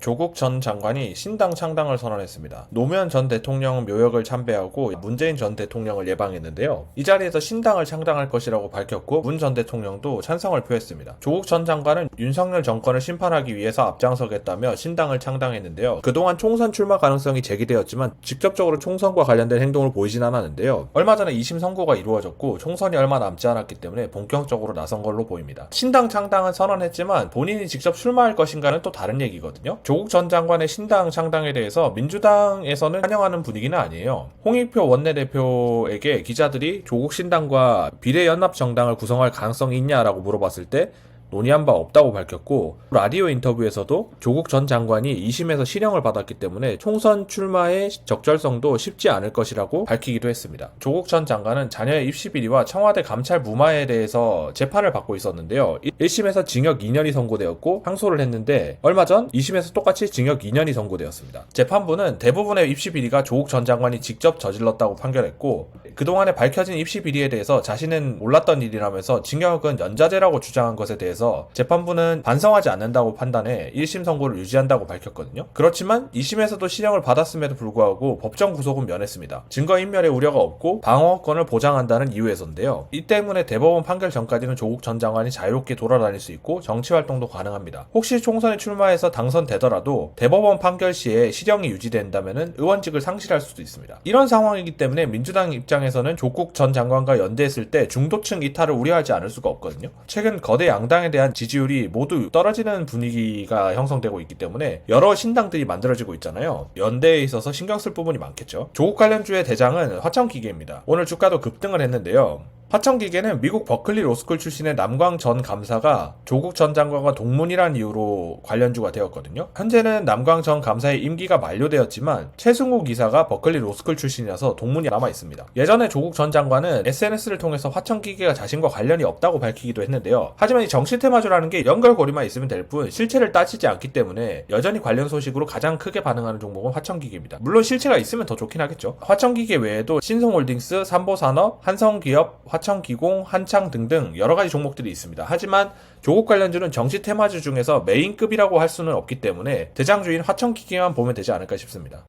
조국 전 장관이 신당 창당을 선언했습니다. 노무현 전 대통령 묘역을 참배하고 문재인 전 대통령을 예방했는데요. 이 자리에서 신당을 창당할 것이라고 밝혔고 문 전 대통령도 찬성을 표했습니다. 조국 전 장관은 윤석열 정권을 심판하기 위해서 앞장서겠다며 신당을 창당했는데요. 그동안 총선 출마 가능성이 제기되었지만 직접적으로 총선과 관련된 행동을 보이진 않았는데요. 얼마 전에 2심 선고가 이루어졌고 총선이 얼마 남지 않았기 때문에 본격적으로 나선 걸로 보입니다. 신당 창당은 선언했지만 본인이 직접 출마할 것인가는 또 다른 얘기거든요. 조국 전 장관의 신당 창당에 대해서 민주당에서는 환영하는 분위기는 아니에요. 홍익표 원내대표에게 기자들이 조국 신당과 비례연합정당을 구성할 가능성이 있냐라고 물어봤을 때 논의한 바 없다고 밝혔고, 라디오 인터뷰에서도 조국 전 장관이 2심에서 실형을 받았기 때문에 총선 출마의 적절성도 쉽지 않을 것이라고 밝히기도 했습니다. 조국 전 장관은 자녀의 입시 비리와 청와대 감찰 무마에 대해서 재판을 받고 있었는데요. 1심에서 징역 2년이 선고되었고 항소를 했는데 얼마 전 2심에서 똑같이 징역 2년이 선고되었습니다. 재판부는 대부분의 입시 비리가 조국 전 장관이 직접 저질렀다고 판결했고, 그동안에 밝혀진 입시 비리에 대해서 자신은 몰랐던 일이라면서 징역은 연자제라고 주장한 것에 대해서 재판부는 반성하지 않는다고 판단해 1심 선고를 유지한다고 밝혔거든요. 그렇지만 2심에서도 실형을 받았음에도 불구하고 법정 구속은 면했습니다. 증거인멸의 우려가 없고 방어권을 보장한다는 이유에서인데요. 이 때문에 대법원 판결 전까지는 조국 전 장관이 자유롭게 돌아다닐 수 있고 정치활동도 가능합니다. 혹시 총선에 출마해서 당선되더라도 대법원 판결 시에 실형이 유지된다면 의원직을 상실할 수도 있습니다. 이런 상황이기 때문에 민주당 입장에서는 조국 전 장관과 연대했을 때 중도층 이탈을 우려하지 않을 수가 없거든요. 최근 거대 양당에 대한 지지율이 모두 떨어지는 분위기가 형성되고 있기 때문에 여러 신당들이 만들어지고 있잖아요. 연대에 있어서 신경 쓸 부분이 많겠죠. 조국 관련주의 대장은 화천기계입니다. 오늘 주가도 급등을 했는데요. 화천기계는 미국 버클리 로스쿨 출신의 남광 전 감사가 조국 전 장관과 동문이란 이유로 관련주가 되었거든요. 현재는 남광 전 감사의 임기가 만료되었지만 최승우 기사가 버클리 로스쿨 출신이라서 동문이 남아있습니다. 예전에 조국 전 장관은 SNS를 통해서 화천기계가 자신과 관련이 없다고 밝히기도 했는데요. 하지만 이 정치 테마주라는 게 연결고리만 있으면 될 뿐 실체를 따지지 않기 때문에 여전히 관련 소식으로 가장 크게 반응하는 종목은 화천기계입니다. 물론 실체가 있으면 더 좋긴 하겠죠. 화천기계 외에도 신성홀딩스, 삼보산업, 한성기업, 화천기공, 한창 등등 여러가지 종목들이 있습니다. 하지만 조국 관련주는 정치 테마주 중에서 메인급이라고 할 수는 없기 때문에 대장주인 화천기계만 보면 되지 않을까 싶습니다.